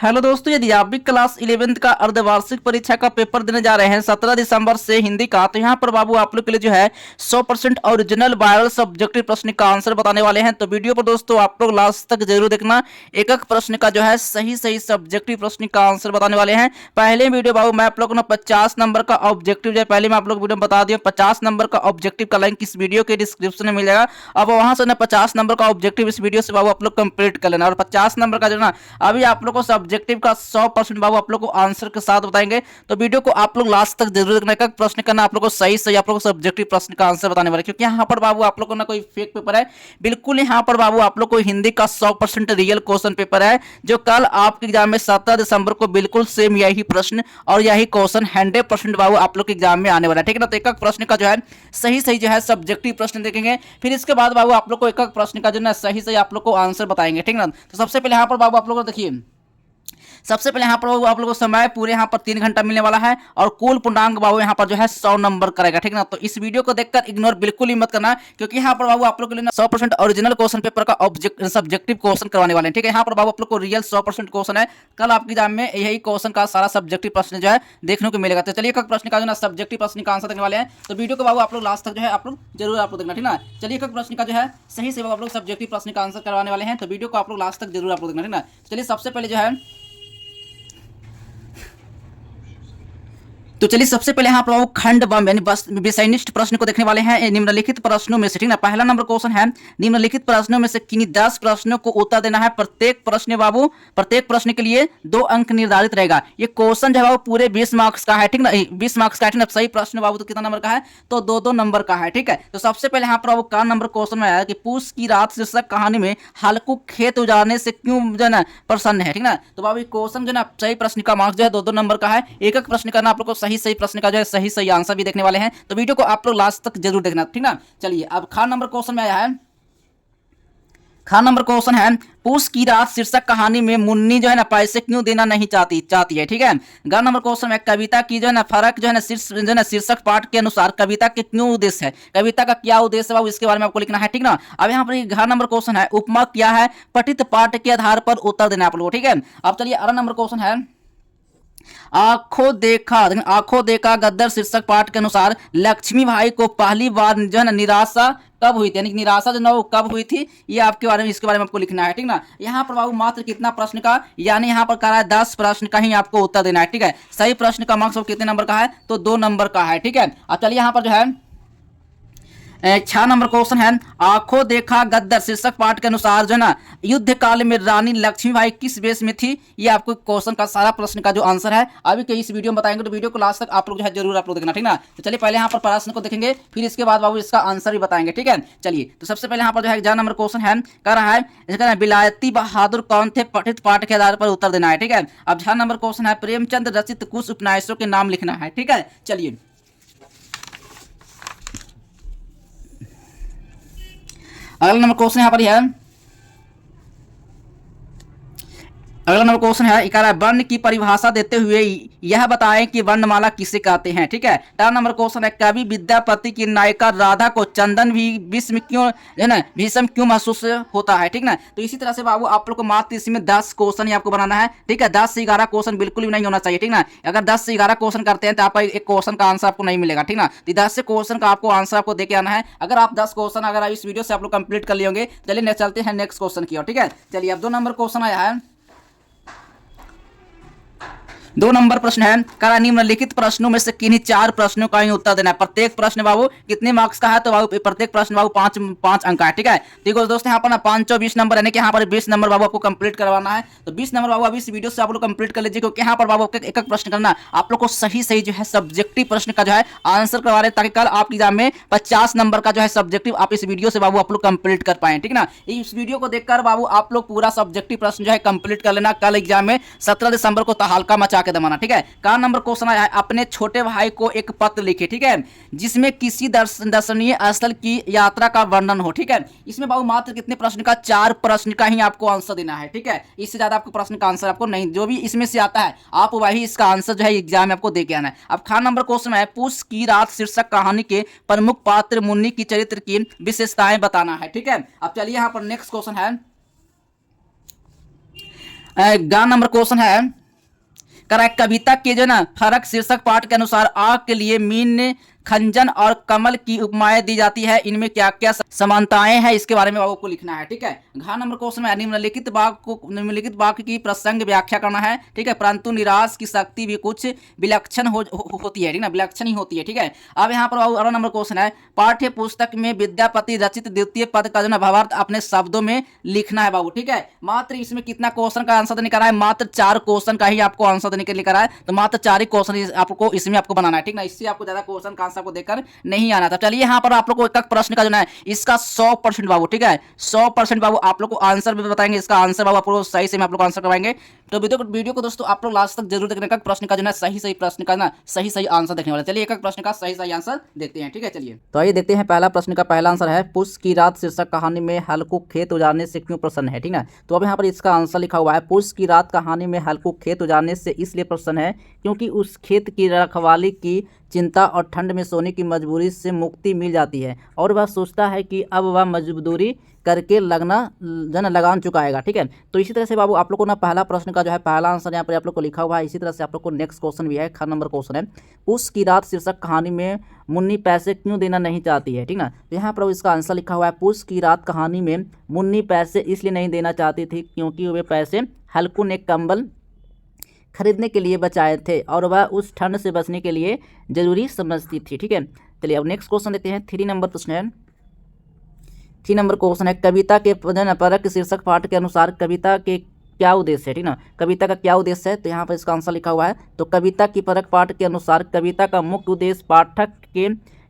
Hello दोस्तों, यदि आप भी क्लास 11th का अर्धवार्षिक परीक्षा का पेपर देने जा रहे हैं 17 दिसंबर से हिंदी का, तो यहाँ पर बाबू आप लोग के लिए जो है 100% ओरिजिनल वायरल सब्जेक्टिव प्रश्न का आंसर बताने वाले हैं। तो वीडियो पर दोस्तों आप लोग लास्ट तक जरूर देखना। एक एक प्रश्न का जो है सही सही सब्जेक्टिव प्रश्न का आंसर बताने वाले हैं। पहले वीडियो बाबू मैं आप लोग को 50 नंबर का ऑब्जेक्टिव जो है पहले मैं आप लोग वीडियो बता दिया, 50 नंबर का ऑब्जेक्टिव का लिंक इस वीडियो के डिस्क्रिप्शन में मिल जाएगा। अब वहां से 50 नंबर का ऑब्जेक्टिव इस वीडियो से बाबू आप लोग कंप्लीट कर लेना। और 50 नंबर का जो ना अभी आप लोग को सब्जेक्टिव का 100% बाबू आप लोग को आंसर के साथ बताएंगे। तो वीडियो को आप लोग लास्ट तक जरूर देखना। का प्रश्न करना आप लोग को सही सही आप लोग को सब्जेक्टिव प्रश्न का आंसर बताने वाले, क्योंकि यहाँ पर बाबू आप लोग को ना कोई फेक पेपर है, बिल्कुल यहाँ पर बाबू आप लोग को हिंदी का 100% रियल क्वेश्चन पेपर है, जो कल आपके एग्जाम में 17 दिसंबर को बिल्कुल सेम यही प्रश्न और यही क्वेश्चन 100% बाबू आप लोग के एग्जाम में आने वाला है। ठीक है ना। तो एक एक प्रश्न का जो है सही सही जो है सब्जेक्टिव प्रश्न देखेंगे, फिर इसके बाद बाबू आप लोग को एक एक प्रश्न का जो है सही सही आप लोग को आंसर बताएंगे। ठीक है ना। तो सबसे पहले यहाँ पर बाबू आप लोग को देखिए, सबसे पहले यहाँ पर आप लोगों को समय पूरे यहाँ पर 3 घंटा मिलने वाला है और कुल पूर्णांक बाबू यहाँ पर जो है 100 नंबर करेगा। ठीक है ना। तो इस वीडियो को देखकर इग्नोर बिल्कुल ही मत करना, क्योंकि यहाँ पर बाबू आप लोग के लिए 100% ओरिजिनल क्वेश्चन पेपर का सब्जेक्टिव क्वेश्चन करवाने वाले हैं। ठीक है। यहाँ पर बाबू आप लोग को रियल 100% क्वेश्चन है, कल आपके एग्जाम में यही क्वेश्चन का सारा सब्जेक्टिव प्रश्न जो है देखने को मिलेगा। तो चलिए एक प्रश्न का जो ना सब्जेक्टिव प्रश्न का आंसर देने वाले हैं। तो वीडियो को बाबू आप लोग लास्ट तक जो है आप लोग जरूर आप लोग देखना। ठीक ना। चलिए एक प्रश्न का जो है सही से आप लोग सब्जेक्टिव प्रश्न का आंसर करवाने वाले हैं। तो वीडियो को आप लोग लास्ट तक जरूर आप लोग देखना। ठीक ना। चलिए सबसे पहले जो है तो चलिए सबसे पहले यहाँ पर खंड बम यानी बस विषयनिष्ठ प्रश्न को देखने वाले हैं निम्नलिखित प्रश्नों में से। ठीक ना। पहला नंबर क्वेश्चन है, निम्नलिखित प्रश्नों में से किन्हीं 10 प्रश्नों को उत्तर देना है। प्रत्येक प्रश्न बाबू प्रत्येक प्रश्न के लिए 2 अंक निर्धारित रहेगा। ये क्वेश्चन जो है बाबू पूरे 20 मार्क्स का है। ठीक ना। 20 मार्क्स का है। ठीक ना। सही प्रश्न बाबू तो कितना नंबर का है, तो 2-2 नंबर का है। ठीक है। तो सबसे पहले यहाँ पर बाबू का नंबर क्वेश्चन में आया कि पूस की रात शीर्षक कहानी में हल्कू खेत उजाड़ने से क्यों जो है ना प्रसन्न है। ठीक ना। तो बाबू क्वेश्चन जो है सही प्रश्न का मार्क्स जो है 2-2 नंबर का है। एक एक प्रश्न करना आप लोग को सही सही प्रश्न का जो है सही सही आंसर भी देखने वाले हैं। तो वीडियो को आप लोग लास्ट तक जरूर देखना। ठीक ना। चलिए अब खान नंबर क्वेश्चन में आया है, खान नंबर क्वेश्चन है, पूस की रात शीर्षक कहानी में मुन्नी जो है ना पैसे क्यों देना नहीं चाहती है। ठीक है। ग नंबर क्वेश्चन में कविता की जो है ना फर्क जो है ना शीर्षक पाठ के अनुसार कविता के क्यों उद्देश्य है, कविता का क्या उद्देश्य है बाबू, इसके बारे में आपको लिखना है। ठीक ना। अब यहाँ पर घ नंबर क्वेश्चन है, उपमा क्या है, पठित पाठ के आधार पर उत्तर देना आप लोगों को। ठीक है। अब चलिए अगला नंबर क्वेश्चन है, आंखों देखा गद्दर शीर्षक पाठ के अनुसार लक्ष्मी भाई को पहली बार जो है ना निराशा कब हुई थी, यानी निराशा जो ना वो कब हुई थी, ये आपके बारे में इसके बारे में आपको लिखना है। ठीक ना। यहाँ पर बाबू मात्र कितना प्रश्न का, यानी यहाँ पर कह रहा है 10 प्रश्न का ही आपको उत्तर देना है। ठीक है। सही प्रश्न का मार्क्स कितने नंबर का है, तो 2 नंबर का है। ठीक है। अब चलिए यहाँ पर जो है 6 नंबर क्वेश्चन है, आंखों देखा गद्दर शीर्षक पाठ के अनुसार जो है ना युद्ध काल में रानी लक्ष्मीबाई किस वेश में थी। ये आपको क्वेश्चन का सारा प्रश्न का जो आंसर है अभी के इस वीडियो में बताएंगे। तो वीडियो को लास्ट तक आप लोग जो है जरूर आप लोग देखना। ठीक ना। तो चलिए पहले यहाँ पर प्रश्न को देखेंगे, फिर इसके बाद बाबू इसका आंसर भी बताएंगे। ठीक है। चलिए तो सबसे पहले यहाँ पर जो है 11 नंबर क्वेश्चन है, कह रहा है इसका विलायती बहादुर कौन थे, पठित पाठ के आधार पर उत्तर देना है। ठीक है। अब 6 नंबर क्वेश्चन है, प्रेमचंद रचित कुछ उपन्यासों के नाम लिखना है। ठीक है। चलिए अगला नंबर क्वेश्चन यहाँ पर है, अगला नंबर क्वेश्चन है, कह रहा है वर्ण की परिभाषा देते हुए यह बताएं कि वर्णमाला किसे कहते हैं। ठीक है। 4 नंबर क्वेश्चन है, कवि विद्यापति की नायिका राधा को चंदन भी भीष्म क्यों है ना भीष्म क्यों महसूस होता है। ठीक ना। तो इसी तरह से बाबू आप लोग को मात्र इसमें 10 क्वेश्चन ही आपको बनाना है। ठीक है। 10 से 11 क्वेश्चन बिल्कुल भी नहीं होना चाहिए। ठीक ना। अगर 10 से 11 क्वेश्चन करते हैं तो आपका एक क्वेश्चन का आंसर आपको नहीं मिलेगा। ठीक ना। तो 10 से क्वेश्चन का आपको आंसर आपको देके आना है। अगर आप 10 क्वेश्चन अगर इस वीडियो से आप लोग कंप्लीट कर लिए होंगे। चलिए चलते हैं नेक्स्ट क्वेश्चन की ओर। ठीक है। चलिए अब 2 नंबर क्वेश्चन आया है, 2 नंबर प्रश्न है, करा निम्नलिखित प्रश्नों में से किन्हीं 4 प्रश्नों का ही उत्तर देना है। प्रत्येक प्रश्न बाबू कितने मार्क्स का है, तो बाबू प्रत्येक प्रश्न बाबू 5 अंक का है। ठीक है। ठीक है दोस्तों, यहाँ पर ना 5 और 20 नंबर यानी कि यहाँ पर 20 नंबर बाबू आपको कंप्लीट करवाना है। तो 20 नंबर बाबू अभी इस वीडियो से आप लोग कंप्लीट कर लीजिए, क्योंकि यहाँ पर बाबू एक एक प्रश्न करना आप लोग को सही सही जो है सब्जेक्टिव प्रश्न का जो है आंसर करवा रहे, ताकि कल आपके एग्जाम में 50 नंबर का जो है सब्जेक्टिव आप इस वीडियो से बाबू आप लोग कंप्लीट कर पाए। ठीक ना। इस वीडियो को देखकर बाबू आप लोग पूरा सब्जेक्टिव प्रश्न जो है कंप्लीट कर लेना, कल एग्जाम में 17 दिसंबर को तहलका मचा के दमाना। ठीक है। का नंबर क्वेश्चन आया है, अपने छोटे भाई को एक पत्र लिखे। ठीक है। जिसमें किसी दर्शनीय स्थल की यात्रा का वर्णन हो। ठीक है। इसमें बाबू मात्र कितने प्रश्न का, 4 प्रश्न का ही आपको आंसर देना है। ठीक है। इससे ज्यादा आपको प्रश्न का आंसर आपको नहीं, जो भी इसमें से आता है आप वही इसका आंसर जो है एग्जाम में आपको दे के आना है। अब खान नंबर क्वेश्चन है, पूस की रात शीर्षक कहानी के प्रमुख पात्र मुन्नी की चरित्र की विशेषताएं बताना है। ठीक है। अब चलिए यहाँ पर नेक्स्ट क्वेश्चन है, 11 नंबर क्वेश्चन है, करेक्ट। कविता के जो ना फर्क शीर्षक पाठ के अनुसार आग के लिए मीन, खंजन और कमल की उपमाएं दी जाती है, इनमें क्या क्या समानताएं हैं, इसके बारे में आपको लिखना है। ठीक है। घ नंबर क्वेश्चन में निम्नलिखित वाक्य की प्रसंग व्याख्या करना है। ठीक है। परंतु निराश की शक्ति भी कुछ विलक्षण होती है। ठीक है, विलक्षण ही होती है। ठीक है। अब यहाँ पर 18 नंबर क्वेश्चन है, पाठ्य पुस्तक में विद्यापति रचित द्वितीय पद का जो ना भावार्थ अपने शब्दों में लिखना है बाबू। ठीक है। मात्र इसमें कितना क्वेश्चन का आंसर देने का है, मात्र 4 क्वेश्चन का ही आपको आंसर देने के लिए करा है, तो मात्र 4 ही क्वेश्चन आपको इसमें आपको बनाना है। ठीक ना, इससे आपको ज्यादा क्वेश्चन का आंसर को देकर नहीं आना था। चलिए यहाँ पर आप लोग को एक प्रश्न का जो है इसका 100% बाबू। ठीक है, 100% बाबू आप लोग को आंसर भी बताएंगे, इसका आंसर बाबू आपको सही से मैं आप लोग आंसर करवाएंगे। तो वीडियो को दोस्तों आप लोग लास्ट तक जरूर देखने का, प्रश्न का जो है सही प्रश्न का ना सही आंसर देखने वाला। चलिए एक प्रश्न का सही आंसर देखते हैं। ठीक है, चलिए तो आइए देखते हैं। पहला प्रश्न का पहला आंसर है, पुष्य की रात शीर्षक कहानी में हल्कू खेत उजाड़ने से क्यों प्रसन्न है। ठीक है, तो अब यहाँ पर इसका आंसर लिखा हुआ है, पुष्य की रात कहानी में हल्कू खेत उजाड़ने से इसलिए प्रसन्न है क्योंकि उस खेत की रखवाली की चिंता और ठंड में सोने की मजबूरी से मुक्ति मिल जाती है और वह सोचता है कि अब वह मजदूरी करके लगान चुकाएगा। ठीक है, तो इसी तरह से बाबू आप लोग को ना पहला प्रश्न का जो है पहला आंसर यहाँ पर आप लोग को लिखा हुआ है। इसी तरह से आप लोग को नेक्स्ट क्वेश्चन भी है, ख नंबर क्वेश्चन है, पुष्य की रात शीर्षक कहानी में मुन्नी पैसे क्यों देना नहीं चाहती है। ठीक ना, तो यहाँ पर इसका आंसर लिखा हुआ है, पुष्य की रात कहानी में मुन्नी पैसे इसलिए नहीं देना चाहती थी क्योंकि वे पैसे हल्कू ने कंबल खरीदने के लिए बचाए थे और वह उस ठंड से बचने के लिए जरूरी समझती थी। ठीक है, चलिए अब नेक्स्ट क्वेश्चन देखते हैं। 3 नंबर प्रश्न है, 3 नंबर क्वेश्चन है, कविता के परक शीर्षक पाठ के अनुसार कविता के क्या उद्देश्य है। ठीक ना, कविता का क्या उद्देश्य है, तो यहाँ पर इसका आंसर लिखा हुआ है, तो कविता की परक पाठ के अनुसार कविता का मुख्य उद्देश्य पाठक के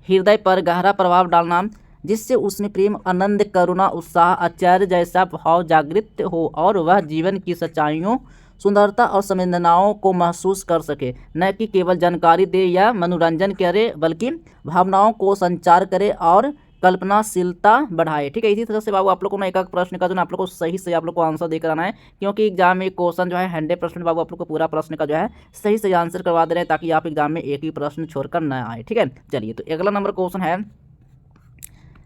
हृदय पर गहरा प्रभाव डालना, जिससे उसमें प्रेम, आनंद, करुणा, उत्साह, आश्चर्य जैसा भाव जागृत हो और वह जीवन की सच्चाइयों, सुंदरता और संवेदनाओं को महसूस कर सके, न कि केवल जानकारी दे या मनोरंजन करे, बल्कि भावनाओं को संचार करे और कल्पनाशीलता बढ़ाए। ठीक है, इसी तरह से बाबू आप लोग को ना एक प्रश्न का जो ना आप लोग को सही आप लोग को आंसर देकर आना है, क्योंकि एग्जाम में क्वेश्चन जो है 100% बाबू आप लोग को पूरा प्रश्न का जो है सही आंसर करवा दे रहे हैं, ताकि आप एग्जाम में एक ही प्रश्न छोड़कर न आए। ठीक है, चलिए तो अगला नंबर क्वेश्चन है,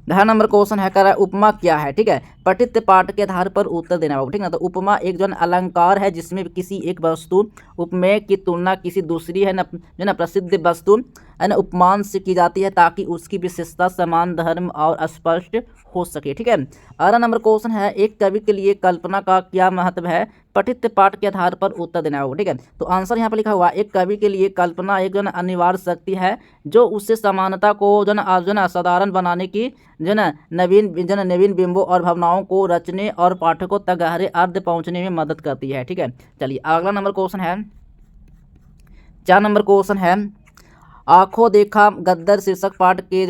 10 नंबर क्वेश्चन है, कर उपमा क्या है। ठीक है, पठित पाठ के आधार पर उत्तर देना होगा। ठीक है, तो उपमा एक जो अलंकार है जिसमें किसी एक वस्तु उपमेय की तुलना किसी दूसरी है ना प्रसिद्ध वस्तु है ना उपमान से की जाती है ताकि उसकी विशेषता समान, धर्म और स्पष्ट हो सके। ठीक है, 11 नंबर क्वेश्चन है, एक कवि के लिए कल्पना का क्या महत्व है, पठित पाठ के आधार पर उत्तर देना होगा। ठीक है, तो आंसर यहाँ पर लिखा हुआ, एक कवि के लिए कल्पना एक अनिवार्य शक्ति है जो उससे समानता को साधारण बनाने की नवीन बिंबों और भावनाओं को रचने और पाठकों तक गहरे अर्थ पहुंचने में मदद करती है। ठीक है, चलिए अगला नंबर क्वेश्चन है, 4 नंबर क्वेश्चन है, आंखों देखा गद्दर शीर्षक पाठ के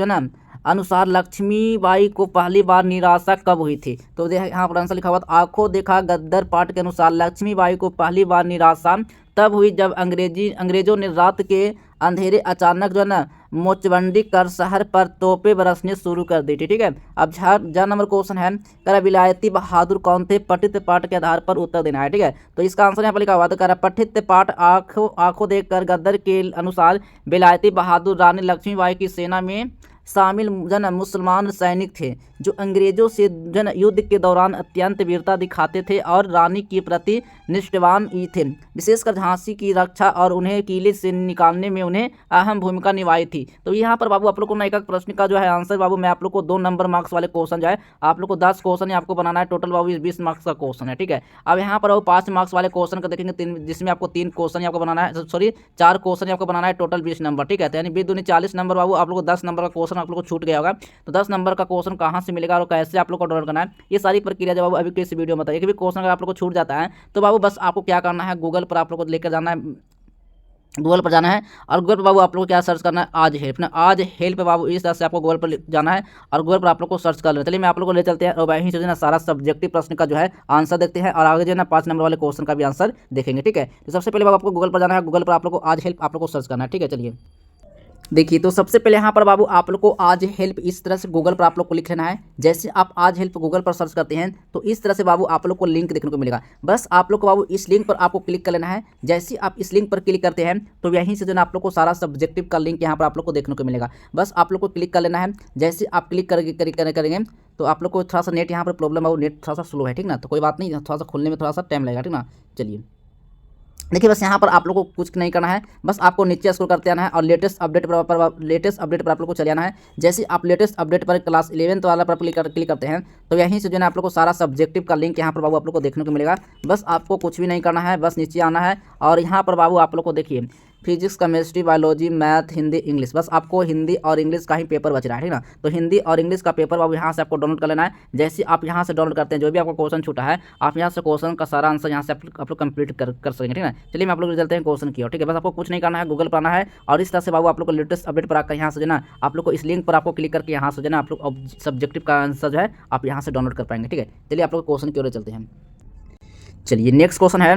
अनुसार लक्ष्मीबाई को पहली बार निराशा कब हुई थी। तो यहाँ पर आंसर लिखा हुआ, आंखों देखा गद्दर पाठ के अनुसार लक्ष्मीबाई को पहली बार निराशा तब हुई जब अंग्रेजों ने रात के अंधेरे अचानक मोचबंदी कर शहर पर तोपे बरसने शुरू कर दी थी। ठीक है, अब 4 नंबर क्वेश्चन है, कर विलायती बहादुर कौन थे, पठित पाठ के आधार पर उत्तर देना है। ठीक है, तो इसका आंसर यहाँ पर लिखा हुआ, तो कर पठित पाठ आंखों देखकर गद्दर के अनुसार विलायती बहादुर रानी लक्ष्मीबाई की सेना में शामिल मुसलमान सैनिक थे जो अंग्रेजों से युद्ध के दौरान अत्यंत वीरता दिखाते थे और रानी के प्रति निष्ठावान ही थे, विशेषकर झांसी की रक्षा और उन्हें किले से निकालने में उन्हें अहम भूमिका निभाई थी। तो यहाँ पर बाबू आप लोग को एक प्रश्न का जो है आंसर बाबू मैं आप लोग को 2 नंबर मार्क्स वाले क्वेश्चन जो है आप लोग को 10 क्वेश्चन आपको बनाना है, टोटल बाबू 20 मार्क्स का क्वेश्चन है। ठीक है, अब यहाँ पर 5 मार्क्स वाले क्वेश्चन का देखेंगे, जिसमें आपको 3 क्वेश्चन आपको बनाना है, 4 क्वेश्चन आपको बनाना है, टोटल 20 नंबर। ठीक है, यानी 20 दूनी 40 नंबर बाबू आप लोग को 10 नंबर का क्वेश्चन आप लोग को छूट गया होगा। तो 10 नंबर का क्वेश्चन कहाँ से मिलेगा और कैसे आप लोग को डाउनलोड करना है, ये सारी प्रक्रिया जब बाबू अभी के इस वीडियो में बताइए। एक भी क्वेश्चन अगर आप लोग को छूट जाता है तो बाबू बस आपको क्या करना है, गूगल पर आप लोग को लेकर जाना है, गूगल पर जाना है और गूगल पर बाबू आप लोग को क्या सर्च करना है, आज हेल्प ना, आज हेल्प बाबू इस तरह से आपको गूगल पर जाना है और गूगल पर आप लोग को सर्च कर लेना। चलिए मैं आप लोग को ले चलते हैं और वहीं से जो है सारा सब्जेक्टिव प्रश्न का जो है आंसर देखते हैं और आगे जो है 5 नंबर वाले क्वेश्चन का भी आंसर देखेंगे। ठीक है, तो सबसे पहले बाबू आपको गूगल पर जाना है, गूगल पर आप लोग को आज हेल्प आप लोग को सर्च करना है। ठीक है, चलिए देखिए तो सबसे पहले यहाँ पर बाबू आप लोग को आज हेल्प इस तरह से गूगल पर आप लोग को लिख लेना है। जैसे आप आज हेल्प गूगल पर सर्च करते हैं तो इस तरह से बाबू आप लोग को लिंक देखने को मिलेगा। बस आप लोग को बाबू इस लिंक पर आपको क्लिक कर लेना है। जैसे आप इस लिंक पर क्लिक करते हैं तो यहीं से जो है आप लोग को सारा सब्जेक्टिव का लिंक यहाँ पर आप लोग को देखने को मिलेगा। बस आप लोग को क्लिक कर लेना है। जैसे आप क्लिक करेंगे तो आप लोग को थोड़ा सा नेट यहाँ पर प्रॉब्लम है, वो नेट थोड़ा सा स्लो है, ठीक ना। तो कोई बात नहीं, थोड़ा सा खुलने में थोड़ा सा टाइम लगेगा, ठीक ना। चलिए देखिए बस यहाँ पर आप लोगों को कुछ नहीं करना है, बस आपको नीचे स्क्रॉल करते आना है और लेटेस्ट अपडेट पर आप लोग को चले आना है। जैसे आप लेटेस्ट अपडेट पर क्लास 11 वाला पर क्लिक करते हैं तो यहीं से जो है आप लोग को सारा सब्जेक्टिव का लिंक यहाँ पर बाबू आप लोग को देखने को मिलेगा। बस आपको कुछ भी नहीं करना है, बस नीचे आना है और यहाँ पर बाबू आप लोग को देखिए physics, chemistry, biology, math, Hindi, English, बस आपको हिंदी और इंग्लिश का ही पेपर बच रहा है, ठीक ना। तो हिंदी और इंग्लिश का पेपर अब यहाँ से आपको डाउनलोड कर लेना है। जैसे आप यहाँ से डाउनलोड करते हैं जो भी आपका क्वेश्चन छूटा है, आप यहाँ से क्वेश्चन का सारा आंसर यहाँ से आप लोग कंप्लीट कर सकेंगे, ठीक है। चलिए मैं आप लोग चलते हैं क्वेश्चन की ओर, ठीक है। बस आपको कुछ नहीं करना है, गूगल पर आना है और इस तरह से बाबू आप लोग को लेटेस्ट अपडेट पर आकर यहाँ से जो ना आप लोग को इस लिंक पर आपको क्लिक करके यहाँ से जो ना आप लोग सब्जेक्टिव का आंसर जो है आप यहाँ से डाउनलोड कर पाएंगे, ठीक है। चलिए आप लोग क्वेश्चन की ओर चलते हैं। चलिए नेक्स्ट क्वेश्चन है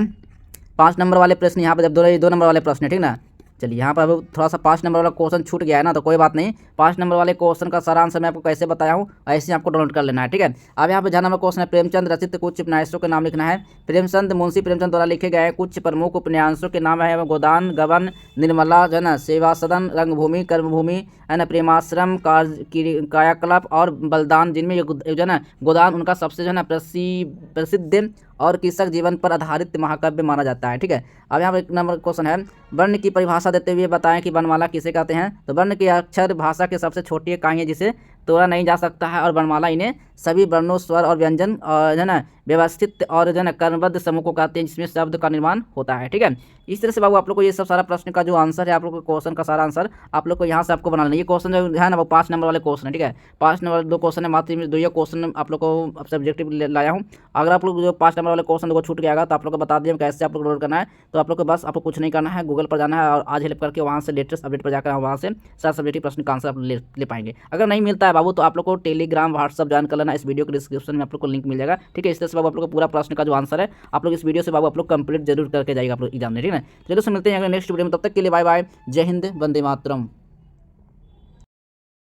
5 नंबर वाले प्रश्न। यहाँ पर जब 2 नंबर वाले प्रश्न है, ठीक ना। चलिए यहाँ पर अब थोड़ा सा 5 नंबर वाला क्वेश्चन छूट गया है ना, तो कोई बात नहीं। 5 नंबर वाले क्वेश्चन का सारा आंसर मैं आपको कैसे बताया हूँ ऐसे आपको डाउनलोड कर लेना है, ठीक है। अब यहाँ पर जहाँ नंबर क्वेश्चन है, प्रेमचंद रचित कुछ उपन्यासों के नाम लिखना है। प्रेमचंद मुंशी प्रेमचंद द्वारा लिखे गए कुछ प्रमुख उपन्यासों के नाम है गोदान, गबन, निर्मला, जो है ना, सेवा सदन, रंगभूमि, कर्मभूमि, है ना, प्रेमाश्रम, कायाकल्प और बलिदान, जिनमें जो है ना गोदान उनका सबसे जो है ना प्रसिद्ध और कृषक जीवन पर आधारित महाकाव्य माना जाता है, ठीक है। अब यहाँ पर 1 नंबर क्वेश्चन है, वर्ण की परिभाषा देते हुए बताएं कि वर्णमाला किसे कहते हैं। तो वर्ण के अक्षर भाषा के सबसे छोटी इकाई है जिसे तोड़ा नहीं जा सकता है और वर्णमाला इन्हें सभी वर्णों, स्वर और व्यंजन और जो है ना व्यवस्थित और जो है ना क्रमबद्ध समूह को कहते हैं जिसमें शब्द का निर्माण होता है, ठीक है। इस तरह से बाबू आप लोग को ये सब सारा प्रश्न का जो आंसर है, आप लोग को क्वेश्चन का सारा आंसर आप लोग को यहाँ से आपको बनाना है। ये क्वेश्चन जो है ना वो 5 नंबर वाले क्वेश्चन है, ठीक है। 5 नंबर 2 क्वेश्चन है, मात्र 2 क्वेश्चन आप लोग को सब्जेक्टिव लाया हूँ। अगर आप लोग जो 5 नंबर वाले क्वेश्चन को छूट गया तो आप लोग को बता दिए कैसे आप लोग डाउनलोड करना है। तो आप लोग को बस आपको कुछ नहीं करना है, गूगल पर जाना है और आज हेल्प करके वहाँ से लेटेस्ट अपडेट पर जाकर वहाँ से सारा सब्जेक्टिव प्रश्न का आंसर आप ले पाएंगे। अगर नहीं मिलता है बाबू तो आप लोग को टेलीग्राम, व्हाट्सअप ज्वाइन कर लेना। इस वीडियो के डिस्क्रिप्शन में आप लोग को लिंक मिल जाएगा, ठीक है। इस तरह से बाबू आप लोग को पूरा प्रश्न का जो आंसर है आप लोग इस वीडियो से बाबू आप लोग कंप्लीट जरूर करके जाएगा आप लोग एग्जाम में, ठीक है। चलो नेक्स्ट वीडियो में, तब तक के लिए बाय बाय, जय हिंद, वंदे मातरम।